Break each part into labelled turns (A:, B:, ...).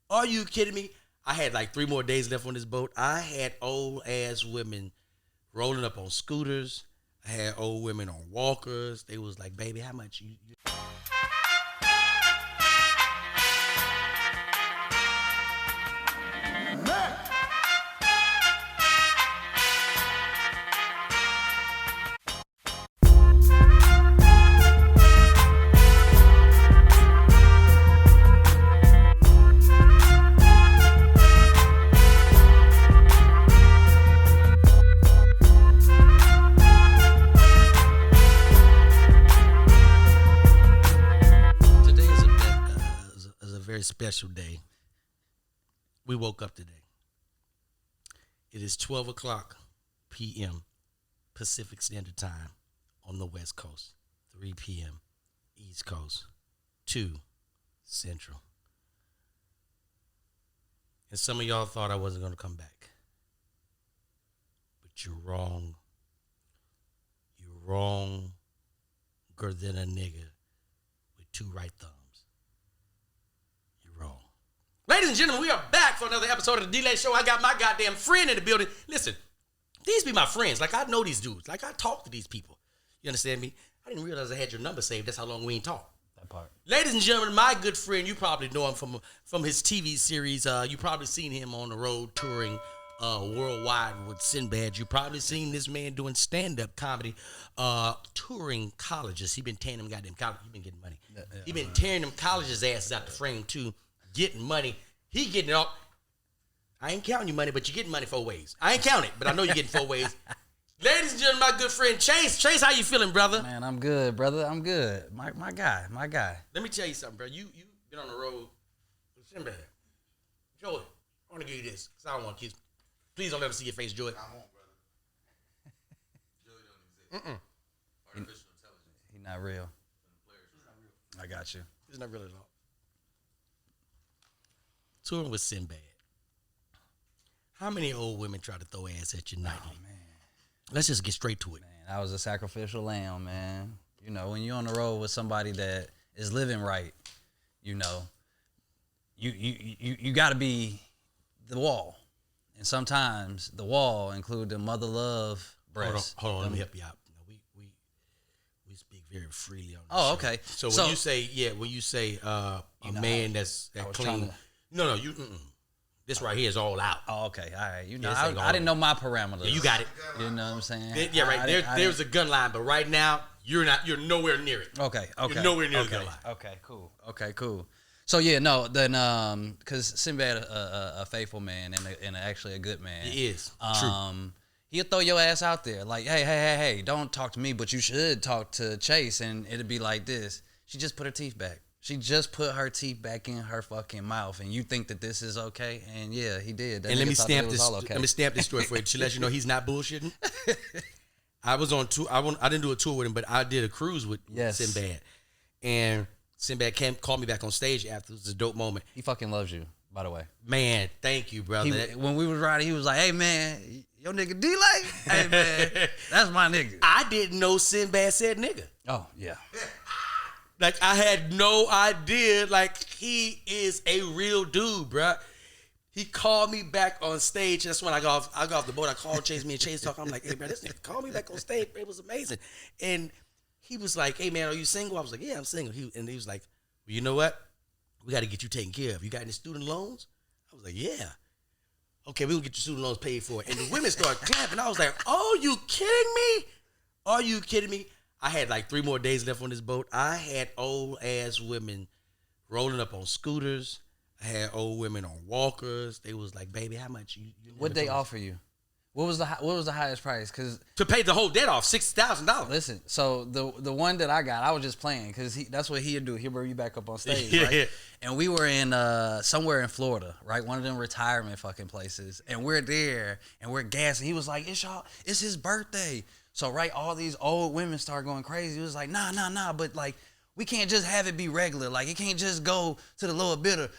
A: Are you kidding me? I had like 3 more days left on this boat. I had old ass women rolling up on scooters. I had old women on walkers. They was like, baby, how much you very special day. We woke up today. It is 12 o'clock p.m. Pacific Standard Time on the West Coast, 3 p.m. East Coast, 2 Central. And some of y'all thought I wasn't going to come back. But you're wrong. You're wronger than a nigga with 2 right thumbs. Wrong. Ladies and gentlemen, we are back for another episode of the D-Lay Show. I got my goddamn friend in the building. Listen, these be my friends. Like, I know these dudes. Like, I talk to these people. You understand me? I didn't realize I had your number saved. That's how long we ain't talked.
B: That part.
A: Ladies and gentlemen, my good friend, you probably know him from his TV series. You probably seen him on the road touring worldwide with Sinbad. You probably seen this man doing stand-up comedy, touring colleges. He been tearing them goddamn colleges. He been getting money. He been tearing them colleges' asses out the frame too, getting money. He getting it all. I ain't counting you money, but you getting money 4 ways. I ain't counting it, but I know you're getting 4 ways. Ladies and gentlemen, my good friend Chase. Chase, how you feeling, brother?
B: Man, I'm good, brother. I'm good. My guy.
A: Let me tell you something, bro. You been on the road with Sinbad. Joey, I want to give you this, because I don't want kids. Please don't let him see your face, Joey.
C: I won't, brother. Joey don't exist. Artificial intelligence.
B: He's not real. I got you.
A: It's not real at all. Touring with Sinbad. How many old women try to throw ass at you nightly?
B: Oh, man.
A: Let's just get straight to it.
B: Man, I was a sacrificial lamb, man. You know, when you're on the road with somebody that is living right, you know, you got to be the wall. And sometimes the wall include the mother love breasts.
A: Hold on, let me help you out. We speak very freely on this
B: Oh,
A: show.
B: okay.
A: So when you say a man that's clean, no, this right here is all out.
B: Oh, okay. All right. You know,
A: Yeah,
B: I didn't know my parameters.
A: Yeah, you got it.
B: You know what I'm saying?
A: Yeah, right. There's a gun line, but right now you're nowhere near it.
B: Okay.
A: You're nowhere near the gun line.
B: Okay, cool. So yeah, no, then because Sinbad a faithful man and actually a good man.
A: He is. True.
B: He'll throw your ass out there like, hey, don't talk to me, but you should talk to Chase, and it'll be like this. She just put her teeth back. She just put her teeth back in her fucking mouth, and you think that this is okay? And yeah, he did.
A: And let me stamp this. Okay. Let me stamp this story for you to let you know he's not bullshitting. I was on tour. I didn't do a tour with him, but I did a cruise with Sinbad, and Sinbad called me back on stage after. It was a dope moment.
B: He fucking loves you, by the way.
A: Man, thank you, brother.
B: When we was riding, he was like, "Hey man, your nigga D-Lay? Hey man, that's my nigga."
A: I didn't know Sinbad said nigga.
B: Oh yeah.
A: Like, I had no idea. Like, he is a real dude, bruh. He called me back on stage. That's when I got off the boat. I called Chase. Me and Chase talking. I'm like, hey, bro, this nigga called me back on stage. It was amazing. And he was like, hey, man, are you single? I was like, yeah, I'm single. And he was like, well, you know what? We got to get you taken care of. You got any student loans? I was like, yeah. Okay, we will get your student loans paid for. And the women started clapping. I was like, oh, you kidding me? Are you kidding me? I had like 3 more days left on this boat. I had old ass women rolling up on scooters. I had old women on walkers. They was like, baby, how much you
B: What'd they offer you? What was the highest price? Cause
A: to pay the whole debt off, $60,000.
B: Listen, so the one that I got, I was just playing because that's what he'd do. He'd bring you back up on stage, right? And we were in somewhere in Florida, right? One of them retirement fucking places, and we're there and we're gassing. He was like, it's his birthday. So right, all these old women start going crazy. He was like, nah, but like we can't just have it be regular. Like it can't just go to the lower bidder.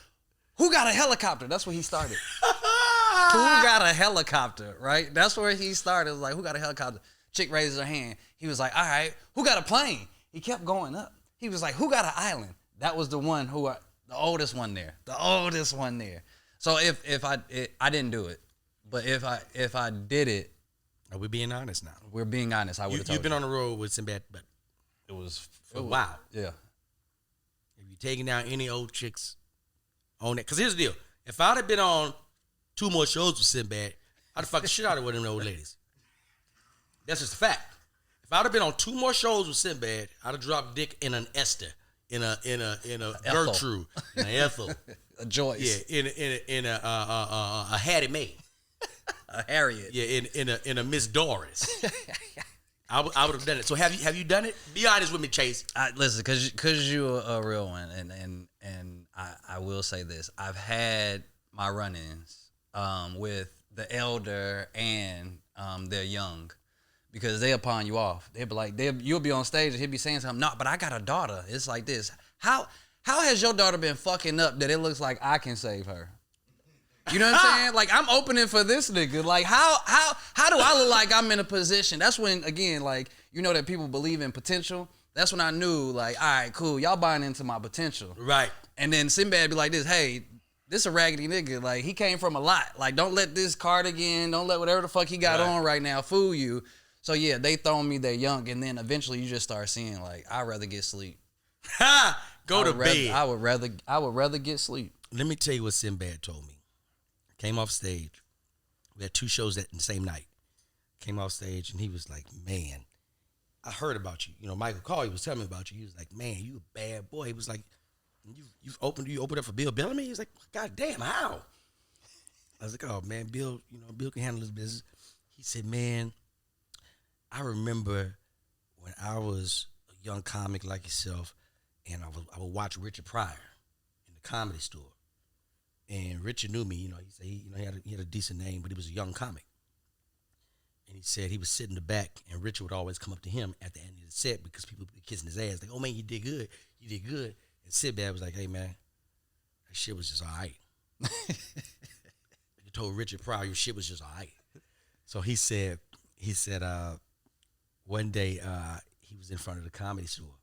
B: Who got a helicopter? That's where he started. Who got a helicopter, right? That's where he started. It was like, who got a helicopter? Chick raises her hand. He was like, all right, who got a plane? He kept going up. He was like, who got an island? That was the one The oldest one there. The oldest one there. So if I didn't do it, but if I did it,
A: Are we being honest now?
B: we're being honest. I would have told
A: You've been on the road with Sinbad, but
B: it was
A: for a while.
B: Yeah.
A: Have you taken down any old chicks on that? Because here's the deal. If I'd have been on 2 more shows with Sinbad, I'd have fucked the shit out of one of them old ladies. That's just a fact. If I'd have been on 2 more shows with Sinbad, I'd have dropped dick in an Esther, in a Gertrude, in an Ethel,
B: A Joyce.
A: yeah, in a Hattie Mae,
B: A Harriet.
A: yeah, in a Miss Doris. I would have done it. So have you done it? Be honest with me, Chase.
B: Listen, cause you're a real one, and I will say this: I've had my run-ins with the elder and the young, because they pawn you off. They'll be like, you'll be on stage and he'll be saying something. No, but I got a daughter. It's like this. How has your daughter been fucking up that it looks like I can save her? You know what I'm saying? Like, I'm opening for this nigga. Like, how do I look like I'm in a position? That's when, again, like, you know that people believe in potential. That's when I knew, like, all right, cool, y'all buying into my potential.
A: Right.
B: And then Sinbad be like this, hey, this a raggedy nigga. Like, he came from a lot. Like, don't let this cardigan, don't let whatever the fuck he got on right now fool you. So, yeah, they thrown me their young, and then eventually you just start seeing, like, I'd rather get sleep.
A: Go to bed.
B: I would rather get sleep.
A: Let me tell you what Sinbad told me. Came off stage. We had 2 shows that the same night. Came off stage and he was like, man, I heard about you. You know, Michael Collier was telling me about you. He was like, man, you a bad boy. He was like, you opened up for Bill Bellamy? He was like, God damn, how? I was like, oh man, Bill can handle his business. He said, man, I remember when I was a young comic like yourself, and I would watch Richard Pryor in the Comedy Store. And Richard knew me, you know, he said he had a decent name, but he was a young comic. And he said he was sitting in the back, and Richard would always come up to him at the end of the set because people would be kissing his ass. Like, oh man, you did good. And Sinbad was like, hey man, that shit was just all right. He told Richard Pryor, your shit was just all right. So he said, one day he was in front of the Comedy Store,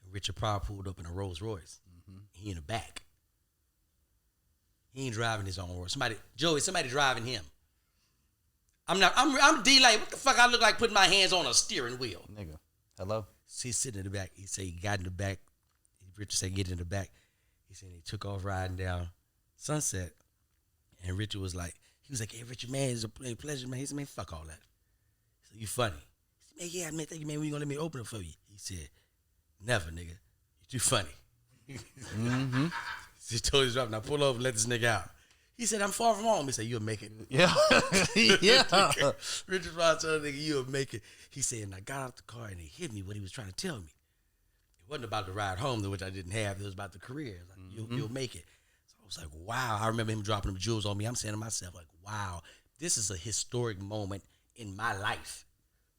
A: and Richard Pryor pulled up in a Rolls Royce. Mm-hmm. He in the back. He ain't driving his own Rolls. Somebody driving him. I'm D like, what the fuck I look like putting my hands on a steering wheel?
B: Nigga, hello?
A: So he's sitting in the back. He said he got in the back. Richard said get in the back. He said he took off riding down Sunset. And Richard was like, hey, Richard, man, it's a pleasure, man. He said, man, fuck all that. He said, you funny. He said, man, yeah, man, thank you, man. When you gonna let me open it for you? He said, never, nigga. You too funny.
B: Mm-hmm.
A: He told his driver, now pull over and let this nigga out. He said, I'm far from home. He said, you'll make it.
B: Yeah. Yeah.
A: Richard Pryor told the nigga, you'll make it. He said, and I got out the car and he hit me what he was trying to tell me. It wasn't about the ride home, which I didn't have. It was about the career. Like, you'll make it. So I was like, wow. I remember him dropping them jewels on me. I'm saying to myself, like, wow, this is a historic moment in my life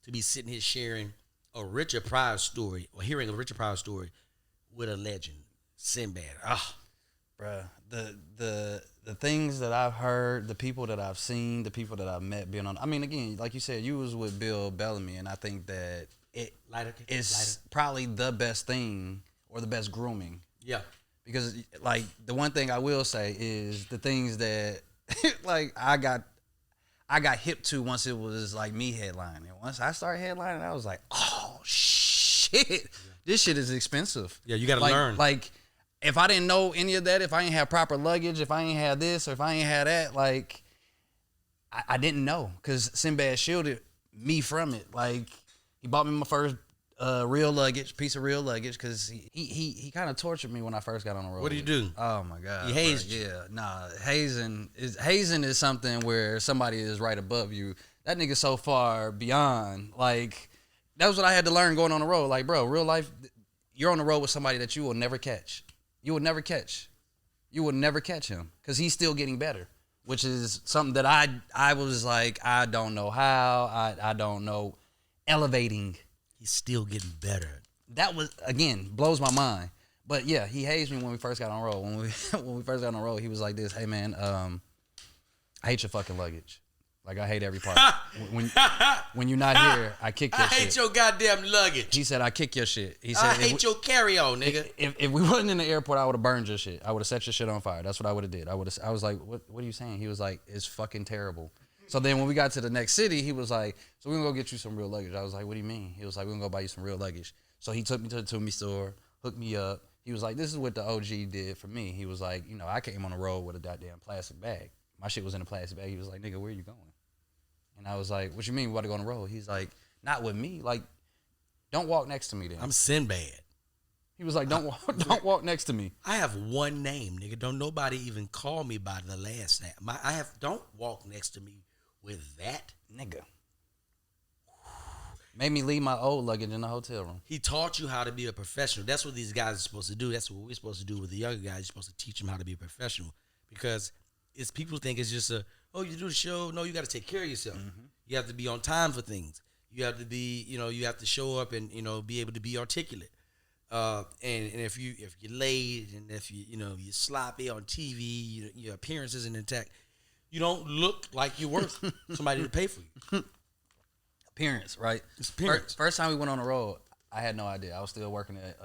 A: to be sitting here sharing a Richard Pryor story or hearing a Richard Pryor story with a legend, Sinbad.
B: Bruh, the things that I've heard, the people that I've seen, the people that I've met being on, I mean, again, like you said, you was with Bill Bellamy, and I think that it's probably the best thing or the best grooming.
A: Yeah.
B: Because, like, the one thing I will say is the things that, like, I got hip to once it was, like, me headlining. Once I started headlining, I was like, oh, shit. This shit is expensive.
A: Yeah, you got to learn.
B: Like, if I didn't know any of that, if I ain't have proper luggage, if I ain't have this, or if I ain't have that, like, I didn't know. Because Sinbad shielded me from it. Like, he bought me my first piece of real luggage, because he kind of tortured me when I first got on the road.
A: What did you do?
B: Oh, my God.
A: He hazed you.
B: Yeah, nah. Hazing is something where somebody is right above you. That nigga so far beyond. Like, that was what I had to learn going on the road. Like, bro, real life, you're on the road with somebody that you will never catch. You will never catch him, because he's still getting better, which is something that I was like, I don't know how, I don't know, elevating.
A: He's still getting better.
B: That was, again, blows my mind. But yeah, he hazed me when we first got on the road. When we first got on the road, he was like this, hey man, I hate your fucking luggage. Like, I hate every part. when you're not here, I kick your shit.
A: I hate your goddamn luggage.
B: He said, I kick your shit. He said,
A: I hate your carry-on, nigga.
B: If we wasn't in the airport, I would have burned your shit. I would have set your shit on fire. That's what I would have did. I was like, what are you saying? He was like, it's fucking terrible. So then when we got to the next city, he was like, so we're going to go get you some real luggage. I was like, what do you mean? He was like, we're going to go buy you some real luggage. So he took me to the Toomey store, hooked me up. He was like, this is what the OG did for me. He was like, you know, I came on the road with a goddamn plastic bag. My shit was in a plastic bag. He was like, nigga, where you going? And I was like, what you mean, we about to go on the road? He's like, not with me. Like, don't walk next to me then.
A: I'm Sinbad.
B: He was like, don't walk next to me.
A: I have one name, nigga. Don't nobody even call me by the last name. Don't walk next to me with that.
B: Nigga. Made me leave my old luggage in the hotel room.
A: He taught you how to be a professional. That's what these guys are supposed to do. That's what we're supposed to do with the younger guys. You're supposed to teach them how to be a professional. Because it's people think it's just you do the show. No, you got to take care of yourself. Mm-hmm. You have to be on time for things. You have to be, you have to show up and, be able to be articulate. And if you're late and if you're sloppy on TV, your appearance isn't intact, you don't look like you're worth somebody to pay for you.
B: Appearance, right?
A: It's appearance.
B: First time we went on the road, I had no idea. I was still working at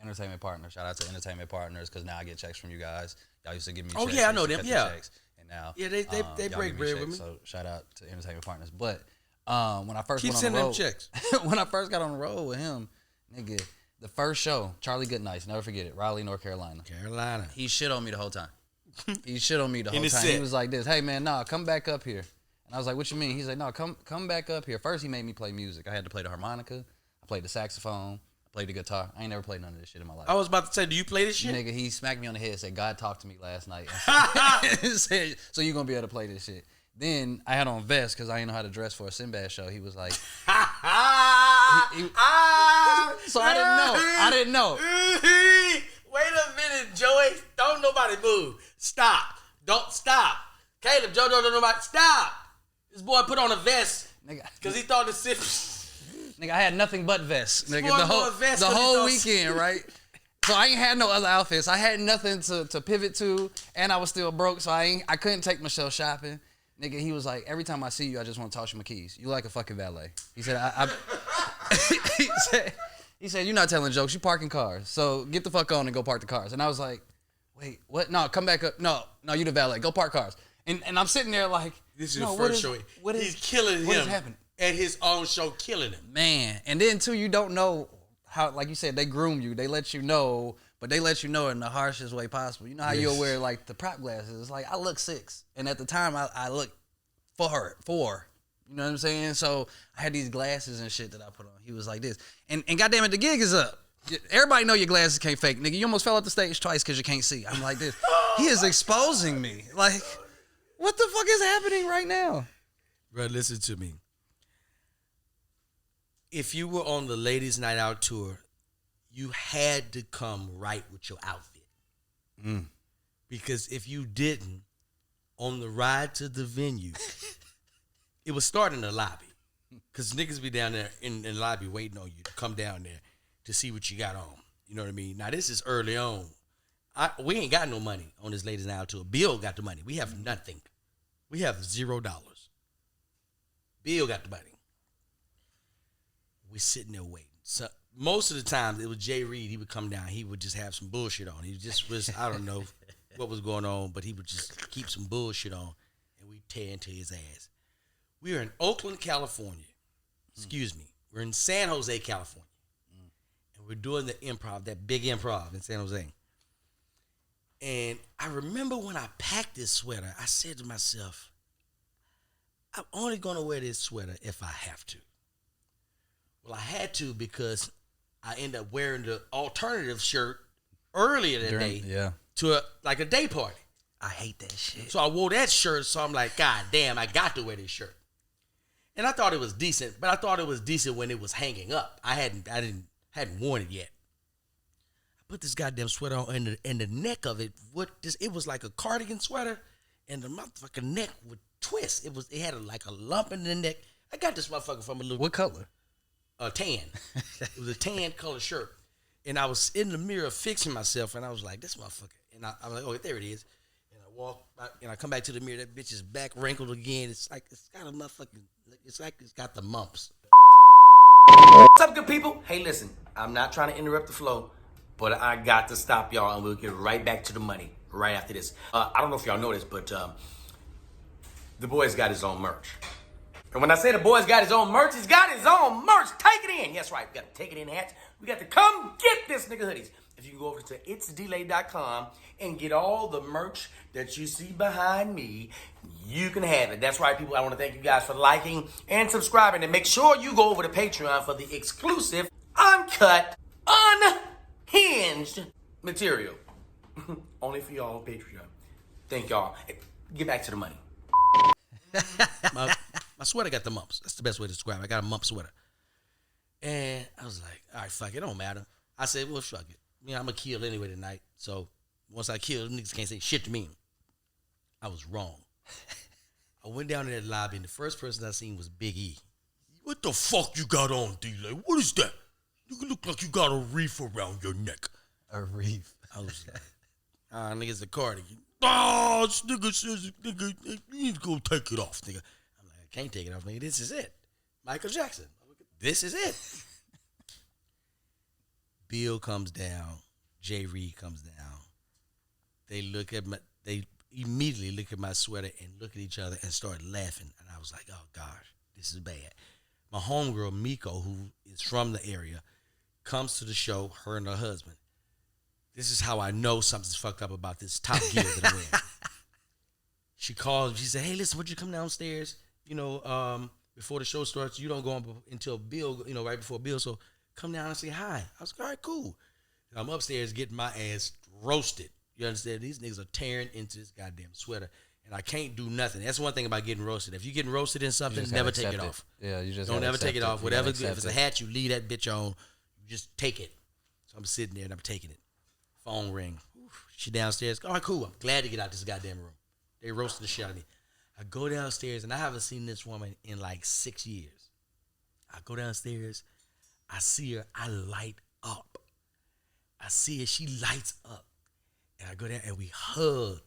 B: Entertainment Partners. Shout out to Entertainment Partners, because now I get checks from you guys. Y'all used to give me checks.
A: Oh, yeah, I know them, yeah.
B: Checks, and now,
A: yeah, they break bread with me.
B: So shout out to Entertainment Partners. But when I first
A: Keep
B: went on the road,
A: sending them checks.
B: When I first got on the road with him, nigga, the first show, Charlie Goodnights, never forget it, Raleigh, North Carolina. He shit on me the whole time. He shit on me the whole time. He was like this, hey man, nah, come back up here. And I was like, what you mean? He's like, no, come back up here. First, he made me play music. I had to play the harmonica. I played the saxophone. I played the guitar. I ain't never played none of this shit in my life.
A: I was about to say, do you play this shit?
B: Nigga, he smacked me on the head and said, God talked to me last night. And said, so you going to be able to play this shit. Then I had on vest because I didn't know how to dress for a Sinbad show. He was like, so I didn't know.
A: Wait a minute, Joey. Don't nobody move. Stop. Don't stop. Caleb, Joe, don't nobody. Stop. This boy put on a vest because he thought the
B: Nigga, I had nothing but vests. Nigga,
A: the
B: whole weekend, right? So I ain't had no other outfits. I had nothing to pivot to, and I was still broke, so I couldn't take myself shopping. Nigga, he was like, every time I see you, I just want to toss you my keys. You like a fucking valet. He said, he said, you're not telling jokes. You parking cars. So get the fuck on and go park the cars. And I was like, wait, what? No, come back up. No, you the valet. Go park cars. And I'm sitting there like,
A: this is the first show. He's killing him.
B: What is happening?
A: At his own show, killing him.
B: Man. And then, too, you don't know how, like you said, they groom you. They let you know, but they let you know in the harshest way possible. You know how you'll wear, like, the prop glasses. It's like, I look 6. And at the time, I looked 4. You know what I'm saying? So I had these glasses and shit that I put on. He was like this. And goddamn it, the gig is up. Everybody know your glasses can't fake. Nigga, you almost fell off the stage twice because you can't see. I'm like this. He is exposing me. Like, what the fuck is happening right now?
A: Bro, listen to me. If you were on the Ladies Night Out tour, you had to come right with your outfit. Because if you didn't, on the ride to the venue, it was starting in the lobby. Because niggas be down there in the lobby waiting on you to come down there to see what you got on. You know what I mean? Now, this is early on. We ain't got no money on this Ladies Night Out tour. Bill got the money. We have nothing. We have $0. Bill got the money. We sitting there waiting. So most of the time, it was Jay Reed. He would come down. He would just have some bullshit on. He just was, I don't know what was going on, but he would just keep some bullshit on, and we'd tear into his ass. We are in Oakland, California. Excuse me. We're in San Jose, California. And we're doing the improv, that big improv in San Jose. And I remember when I packed this sweater, I said to myself, I'm only going to wear this sweater if I have to. Well, I had to because I ended up wearing the alternative shirt earlier that day to a day party.
B: I hate that shit.
A: So I wore that shirt, so I'm like, God damn, I got to wear this shirt. And I thought it was decent, but I thought it was decent when it was hanging up. I hadn't worn it yet. I put this goddamn sweater on, and the neck of it, it was like a cardigan sweater, and the motherfucking neck would twist. It had like a lump in the neck. I got this motherfucker from a little.
B: What color?
A: Tan. It was a tan color shirt. And I was in the mirror fixing myself, and I was like, this motherfucker. And I was like, oh, there it is. And I walk and I come back to the mirror. That bitch is back wrinkled again. It's like it's got a motherfucking. It's like it's got the mumps.
D: What's up, good people? Hey, listen, I'm not trying to interrupt the flow, but I got to stop y'all, and we'll get right back to the money right after this. I don't know if y'all know this, but the boy's got his own merch. And when I say the boy's got his own merch, he's got his own merch. Take it in. Yes, right. We got to take it in hats. We got to come get this nigga hoodies. If you can go over to itsdelay.com and get all the merch that you see behind me, you can have it. That's right, people. I want to thank you guys for liking and subscribing. And make sure you go over to Patreon for the exclusive, uncut, unhinged material. Only for y'all on Patreon. Thank y'all. Get back to the money.
A: My sweater got the mumps. That's the best way to describe it. I got a mump sweater. And I was like, all right, fuck it. It don't matter. I said, well, fuck it. You know, I'm going to kill anyway tonight. So once I kill, niggas can't say shit to me. I was wrong. I went down to that lobby, and the first person I seen was Big E. What the fuck you got on, D-Lay? What is that? You look like you got a reef around your neck.
B: A reef.
A: I was like, nigga's a cardigan. Oh, this nigga says, nigga, you need to go take it off, nigga. I'm like, I can't take it off, nigga. This is it. Michael Jackson. This is it. Bill comes down. Jay Reed comes down. They immediately look at my sweater and look at each other and start laughing. And I was like, oh, gosh, this is bad. My homegirl, Miko, who is from the area, comes to the show, her and her husband. This is how I know something's fucked up about this top gear that I'm wearing. She called, she said, hey, listen, would you come downstairs? You know, before the show starts, you don't go on until Bill, you know, right before Bill. So come down and say hi. I was like, all right, cool. And I'm upstairs getting my ass roasted. You understand? These niggas are tearing into this goddamn sweater. And I can't do nothing. That's one thing about getting roasted. If you're getting roasted in something, never take it off.
B: Yeah, you just
A: don't ever take it off. Whatever, if it's a hat, you leave that bitch on. You just take it. So I'm sitting there and I'm taking it. Phone ring. She downstairs. All right, cool. I'm glad to get out this goddamn room. They roasted the shit out of me. I go downstairs, and I haven't seen this woman in like 6 years. I go downstairs. I see her. I light up. I see her. She lights up. And I go down, and we hug.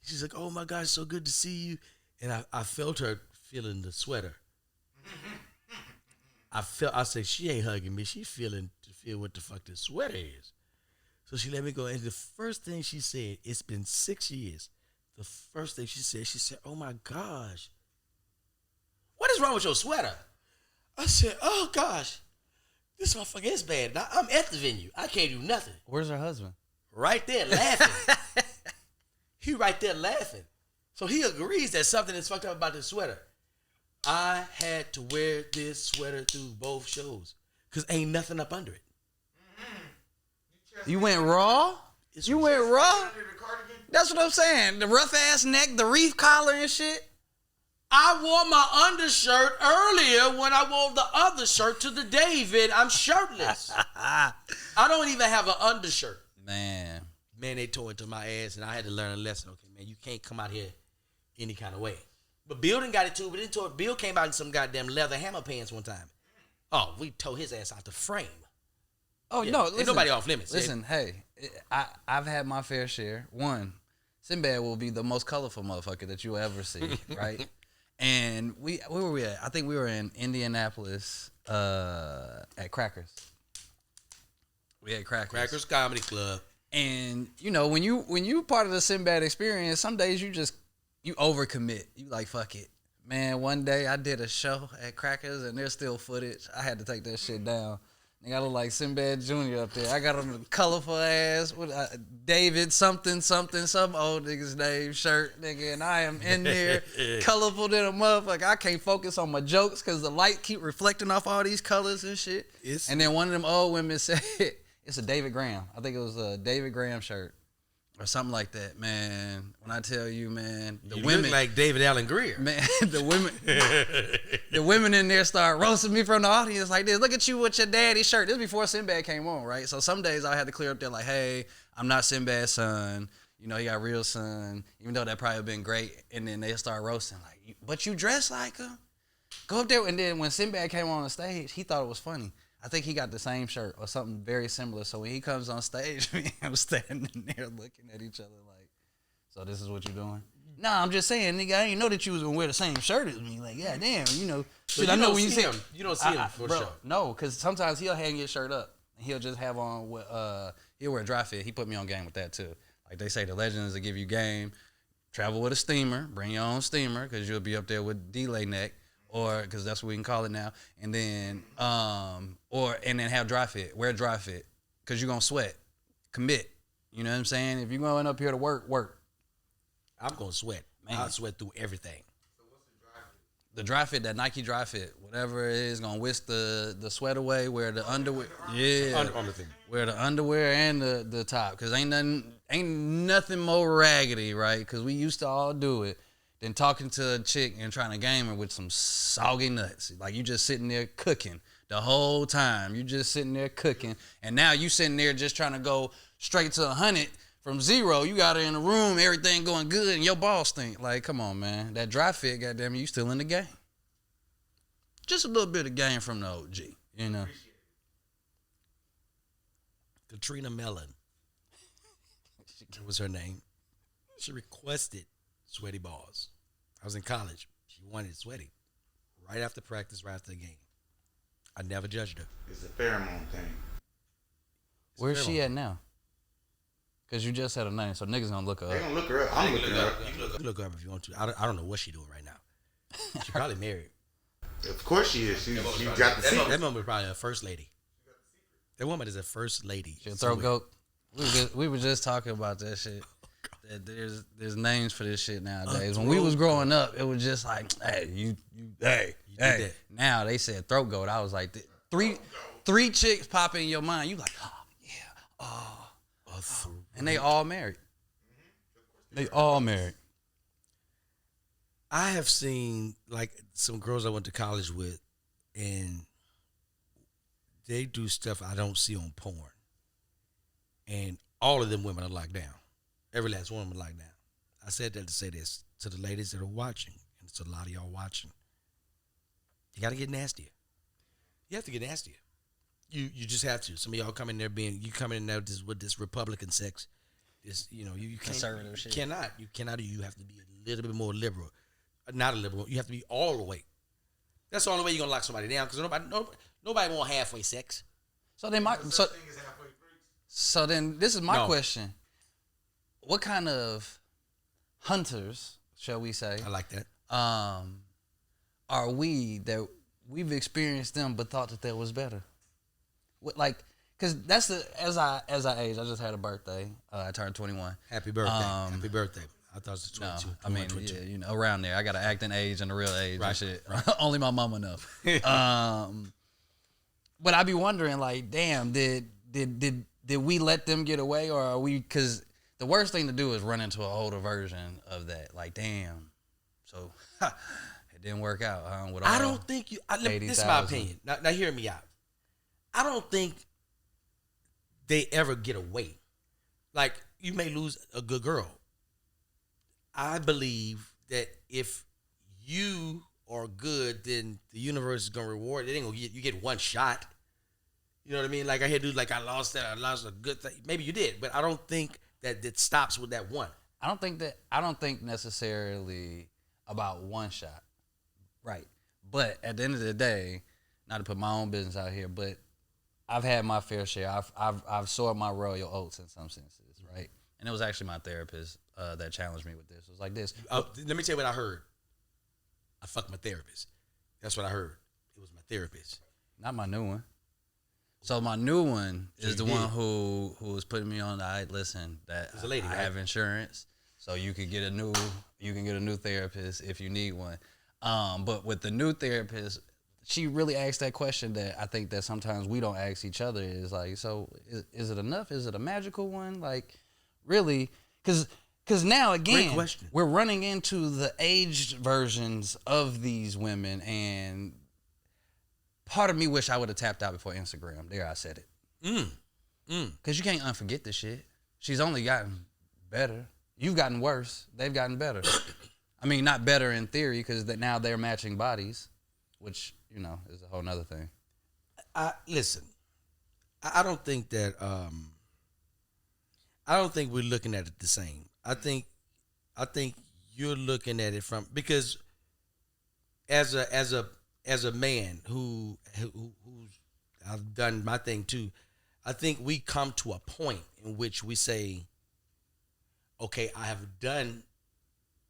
A: She's like, oh, my God, it's so good to see you. And I felt her feeling the sweater. I said, she ain't hugging me. She feeling to feel what the fuck this sweater is. So she let me go. And the first thing she said, it's been 6 years. The first thing she said, oh, my gosh. What is wrong with your sweater? I said, oh, gosh. This motherfucker is bad. Now, I'm at the venue. I can't do nothing.
B: Where's her husband?
A: Right there laughing. He right there laughing. So he agrees that something is fucked up about this sweater. I had to wear this sweater through both shows because ain't nothing up under it.
B: You went raw? You went raw? That's what I'm saying. The rough ass neck, the reef collar and shit.
A: I wore my undershirt earlier when I wore the other shirt to the David. I'm shirtless. I don't even have an undershirt.
B: Man,
A: they tore into my ass, and I had to learn a lesson. Okay, man, you can't come out here any kind of way. But Bill didn't got it too, but Bill came out in some goddamn leather hammer pants one time. Oh, we tore his ass out the frame.
B: Oh,
A: yeah.
B: no, listen.
A: Ain't nobody off limits.
B: Listen, hey, I've had my fair share. One, Sinbad will be the most colorful motherfucker that you'll ever see, right? And where were we at? I think we were in Indianapolis at Crackers. We had Crackers.
A: Crackers Comedy Club.
B: And, you know, when you part of the Sinbad experience, some days you overcommit. You like, fuck it. Man, one day I did a show at Crackers, and there's still footage. I had to take that shit down. Nigga, I look like Sinbad Jr. up there. I got on the colorful ass with David something old nigga's name shirt, nigga, and I am in there colorful than a motherfucker. I can't focus on my jokes because the light keep reflecting off all these colors and shit. And then one of them old women said, it's a David Graham. I think it was a David Graham shirt or something like that, man. When I tell you, man,
A: you look like David Allen Greer.
B: Man, the women in there start roasting me from the audience like this. Look at you with your daddy's shirt. This is before Sinbad came on, right? So some days I had to clear up there like, hey, I'm not Sinbad's son. You know, he got real son. Even though that probably been great. And then they start roasting like, but you dress like him. Go up there. And then when Sinbad came on the stage, he thought it was funny. I think he got the same shirt or something very similar. So when he comes on stage, me and him standing there looking at each other like, So this is what you doing? Nah, I'm just saying, nigga. I didn't know that you was gonna wear the same shirt as me. Like, yeah, damn, you know.
A: So
B: Shit, I know when you see
A: him. You don't see him for
B: bro,
A: sure.
B: No, because sometimes he'll hang his shirt up. And he'll just have on he'll wear a dry fit. He put me on game with that too. Like they say, the legends will give you game. Travel with a steamer. Bring your own steamer because you'll be up there with delay neck, or because that's what we can call it now. And then and then have dry fit. Wear dry fit because you're gonna sweat. Commit. You know what I'm saying? If you're going up here to work.
A: I'm gonna sweat. Man. I'll sweat through everything.
C: So what's the dry fit?
B: The dry fit, that Nike dry fit, whatever it is, gonna whisk the sweat away. Wear the underwear,
A: Under thing.
B: wear the underwear and the top, cause ain't nothing more raggedy, right? Cause we used to all do it, than talking to a chick and trying to game her with some soggy nuts. Like you just sitting there cooking the whole time. You just sitting there cooking, and now you sitting there just trying to go straight to 100. From 0, you got her in the room, everything going good, and your balls stink. Like, come on, man. That dry fit, goddamn, you still in the game. Just a little bit of game from the OG, you know.
A: Katrina Mellon. That was her name. She requested sweaty balls. I was in college. She wanted sweaty. Right after practice, right after the game. I never judged her.
C: It's a pheromone thing.
B: Where's she at now? Because you just said her name, so niggas gonna look her
C: They
B: up.
C: gonna look her up. I'm looking her up.
A: You look her up if you want to. I don't know what she's doing right now. She probably married.
C: Of course she is. She got the
A: That
C: secret.
A: woman was probably a first lady. That woman is a first lady.
B: She'll throw goat. We were just talking about that shit. That there's names for this shit nowadays. When we was growing up, it was just like, hey, you hey.
A: that.
B: Now they said throat goat. I was like, three chicks pop in your mind. You like, oh yeah, and they all married. They all married.
A: I have seen like some girls I went to college with, and they do stuff I don't see on porn. And all of them women are locked down. Every last one of them are locked down. I said that to say this to the ladies that are watching, and it's a lot of y'all watching. You got to get nastier. You have to get nastier. You just have to. Some of y'all come in there with this Republican sex. This, you can't,
B: Conservative shit.
A: You cannot. You have to be a little bit more liberal. Not a liberal. You have to be all the way. That's the only way you're gonna lock somebody down, because nobody want halfway sex.
B: So then So then this is my question. What kind of hunters, shall we say,
A: I like that.
B: are we that we've experienced them but thought that was better? Because that's as I age, I just had a birthday. I turned 21.
A: Happy birthday. Happy birthday. I thought it was 22.
B: No, I mean,
A: 22.
B: yeah, around there. I got an acting age and a real age and shit.
A: Right.
B: Only my mama know. But I be wondering, like, damn, did we let them get away, or are we? Because the worst thing to do is run into an older version of that. Like, damn, so it didn't work out. With all
A: I don't think you. This is my opinion. Now, hear me out. I don't think they ever get away. Like, you may lose a good girl. I believe that if you are good, then the universe is gonna reward it. Ain't gonna you get one shot. You know what I mean? Like I hear dudes like, I lost a good thing. Maybe you did, but I don't think that it stops with that one.
B: I don't think necessarily about one shot. Right. But at the end of the day, not to put my own business out here, but I've had my fair share. I've soared my royal oats in some senses, right? And it was actually my therapist that challenged me with this. It was like this.
A: Let me tell you what I heard. I fucked my therapist. That's what I heard. It was my therapist.
B: Not my new one. So my new one is the one who was putting me on the listen, that
A: a lady,
B: I have insurance, so you can get a new therapist if you need one. But with the new therapist, she really asked that question that I think that sometimes we don't ask each other, is like, so is it enough? Is it a magical one? Like, really? Because now, again, we're running into the aged versions of these women, and part of me wish I would have tapped out before Instagram. There, I said it. Because you can't unforget this shit. She's only gotten better. You've gotten worse. They've gotten better. I mean, not better in theory, because now they're matching bodies, which, is a whole nother thing.
A: Listen, I don't think that, I don't think we're looking at it the same. I think I think you're looking at it from because as a man who's I've done my thing too. I think we come to a point in which we say, okay, I have done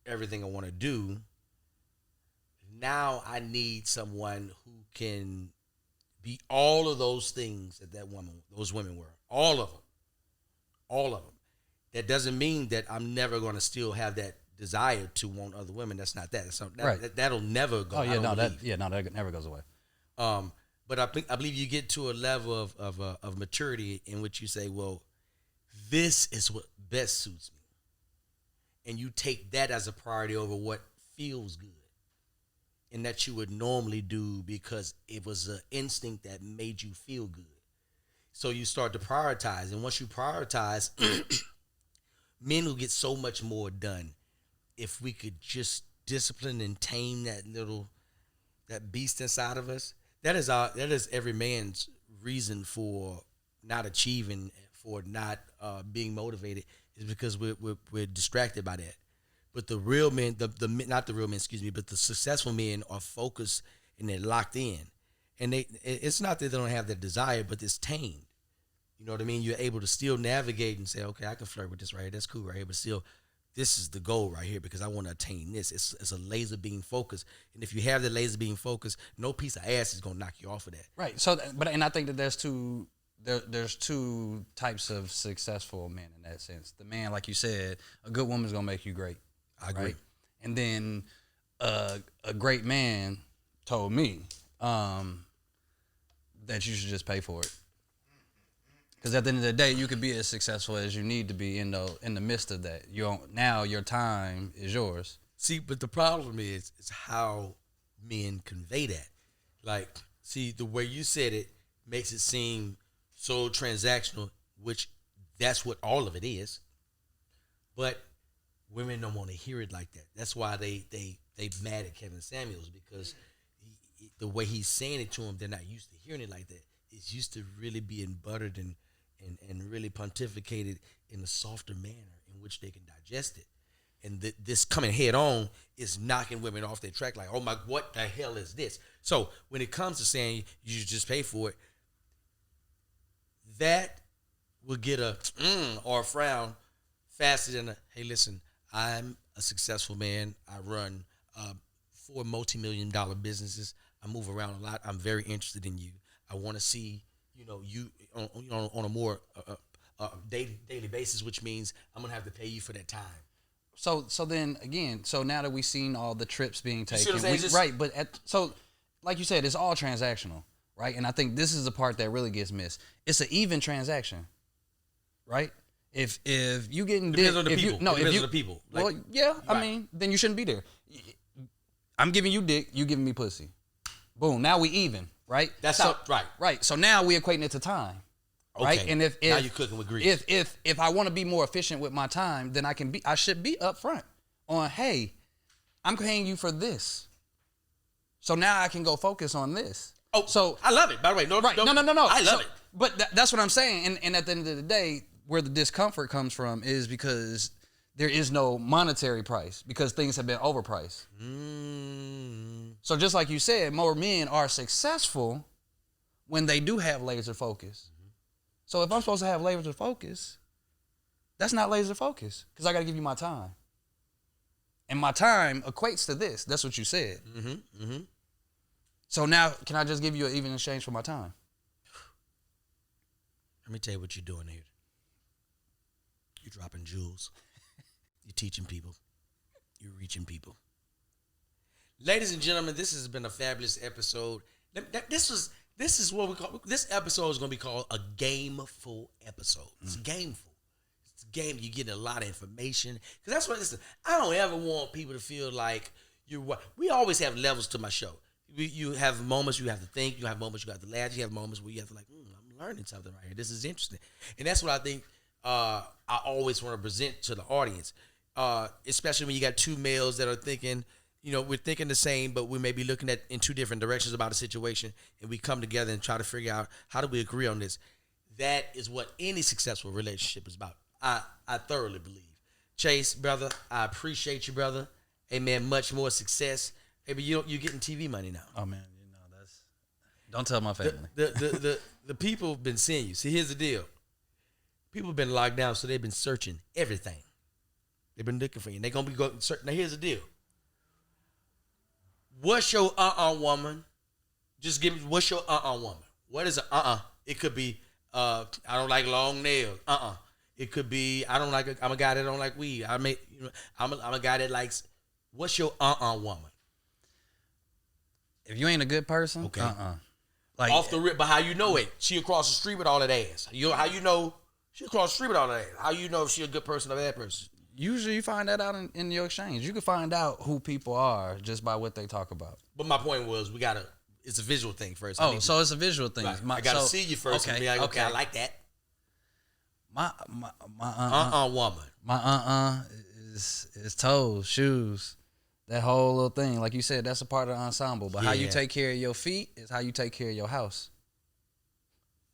A: everything I want to do. Now I need someone who can be all of those things that those women were. All of them. All of them. That doesn't mean that I'm never going to still have that desire to want other women. That's not that.
B: Right.
A: That'll never go.
B: Oh yeah, that never goes away.
A: But I believe you get to a level of maturity in which you say, well, this is what best suits me. And you take that as a priority over what feels good. And that you would normally do because it was an instinct that made you feel good. So you start to prioritize. And once you prioritize, men will get so much more done if we could just discipline and tame that beast inside of us. That is every man's reason for not achieving, for not being motivated, is because we're distracted by that. But the real men, not the real men, excuse me, but the successful men are focused and they're locked in. And it's not that they don't have that desire, but it's tamed. You know what I mean? You're able to still navigate and say, okay, I can flirt with this right here. That's cool right here. But still, this is the goal right here because I want to attain this. It's a laser beam focus. And if you have the laser beam focus, no piece of ass is going to knock you off of that.
B: Right. So, and I think that there's two types of successful men in that sense. The man, like you said, a good woman's going to make you great.
A: I agree.
B: Right? And then a great man told me that you should just pay for it. Because at the end of the day, you could be as successful as you need to be in the midst of that. Now your time is yours.
A: See, but the problem is how men convey that. Like, see, the way you said it makes it seem so transactional, which that's what all of it is. But women don't want to hear it like that. That's why they mad at Kevin Samuels, because the way he's saying it to them, they're not used to hearing it like that. It's used to really being buttered and really pontificated in a softer manner in which they can digest it. And this coming head on is knocking women off their track like, oh my, what the hell is this? So when it comes to saying you should just pay for it, that will get a or a frown faster than a, hey, listen, I'm a successful man. I run 4 multi-million-dollar businesses. I move around a lot. I'm very interested in you. I want to see, you on a more daily basis, which means I'm gonna have to pay you for that time.
B: So then again, so now that we've seen all the trips being taken,
A: right?
B: But so like you said, it's all transactional, right? And I think this is the part that really gets missed. It's an even transaction, right? If you getting
A: depends on the people, depends on the people.
B: Like, well, yeah, right. I mean, then you shouldn't be there. I'm giving you dick, you giving me pussy. Boom, now we even, right?
A: That's right.
B: Right. So now we equating it to time.
A: Okay.
B: Right? And if
A: now you're cooking with grease.
B: If I want to be more efficient with my time, then I should be upfront on, hey, I'm paying you for this. So now I can go focus on this.
A: Oh, so I love it. By the way, no. I love it.
B: But that's what I'm saying. And at the end of the day, where the discomfort comes from is because there is no monetary price because things have been overpriced. So just like you said, more men are successful when they do have laser focus. So if I'm supposed to have laser focus, that's not laser focus because I got to give you my time. And my time equates to this. That's what you said. So now, can I just give you an even exchange for my time?
A: Let me tell you what you're doing here. You're dropping jewels. You're teaching people. You're reaching people. Ladies and gentlemen, this has been a fabulous episode. This is what we call, this episode is going to be called a gameful episode. It's gameful. It's a game. You're getting a lot of information. Because that's what, listen, I don't ever want people to feel like we always have levels to my show. You have moments you have to think. You have moments you have to laugh. You have moments where you have to I'm learning something right here. This is interesting. And that's what I think I always want to present to the audience. Especially when you got two males that are thinking, we're thinking the same, but we may be looking at in two different directions about a situation, and we come together and try to figure out how do we agree on this. That is what any successful relationship is about. I thoroughly believe. Chase, brother, I appreciate you, brother. Hey, man, much more success. Hey, but you getting TV money now.
B: Oh, man, that's... Don't tell my family.
A: The people have been seeing you. See, here's the deal. People have been locked down, so they've been searching everything. They've been looking for you. And they're going to be going searching. Now, here's the deal. What's your woman? Just give me, what's your woman? What is a It could be, I don't like long nails. It could be, I'm a guy that don't like weed. I'm a guy that likes, what's your woman?
B: If you ain't a good person,
A: okay.
B: Like,
A: off the rip, but how you know it? She across the street with all that ass. How you know she across the street with all that ass? How you know if she a good person or a bad person?
B: Usually you find that out in your exchange. You can find out who people are just by what they talk about.
A: But my point was, it's a visual thing first.
B: So it's a visual thing.
A: Right. I gotta see you first and be like, okay, I like that.
B: My
A: woman.
B: My is toes, shoes, that whole little thing. Like you said, that's a part of the ensemble. But how you take care of your feet is how you take care of your house.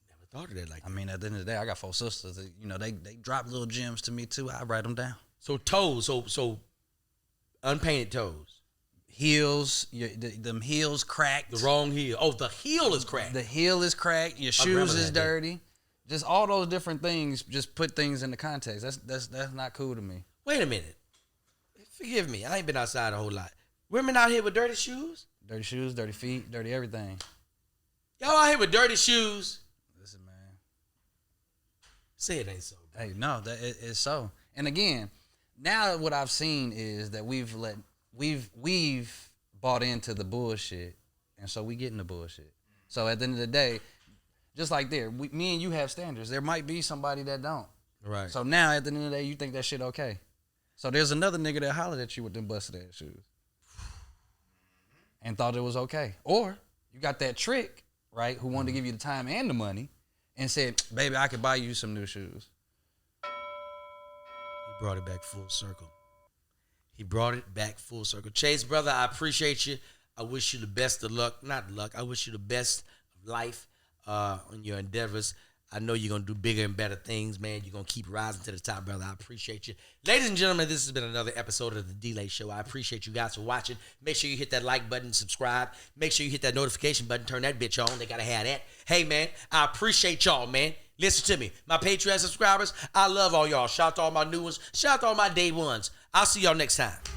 A: Never thought of that like that.
B: I mean, at the end of the day, I got 4 sisters. They drop little gems to me too. I write them down.
A: So toes, so unpainted toes.
B: Heels, them heels cracked.
A: The wrong heel. Oh, the heel is cracked.
B: The heel is cracked. Your shoes is dirty. Just all those different things. Just put things into context. That's not cool to me.
A: Wait a minute. Forgive me. I ain't been outside a whole lot. Women out here with dirty shoes?
B: Dirty shoes, dirty feet, dirty everything.
A: Y'all out here with dirty shoes?
B: Listen, man.
A: Say it ain't so.
B: Hey, no, it's so. And again, now what I've seen is that we've bought into the bullshit, and so we get in the bullshit. So at the end of the day, just like me and you have standards. There might be somebody that don't.
A: Right.
B: So now at the end of the day, you think that shit okay. So there's another nigga that hollered at you with them busted ass shoes and thought it was okay. Or you got that trick, right, who wanted to give you the time and the money and said, baby, I could buy you some new shoes.
A: He brought it back full circle. Chase, brother, I appreciate you. I wish you the best of luck. Not luck. I wish you the best of life on your endeavors. I know you're going to do bigger and better things, man. You're going to keep rising to the top, brother. I appreciate you. Ladies and gentlemen, this has been another episode of The D-Lay Show. I appreciate you guys for watching. Make sure you hit that like button, subscribe. Make sure you hit that notification button, turn that bitch on. They got to have that. Hey, man, I appreciate y'all, man. Listen to me. My Patreon subscribers, I love all y'all. Shout out to all my new ones. Shout out to all my day ones. I'll see y'all next time.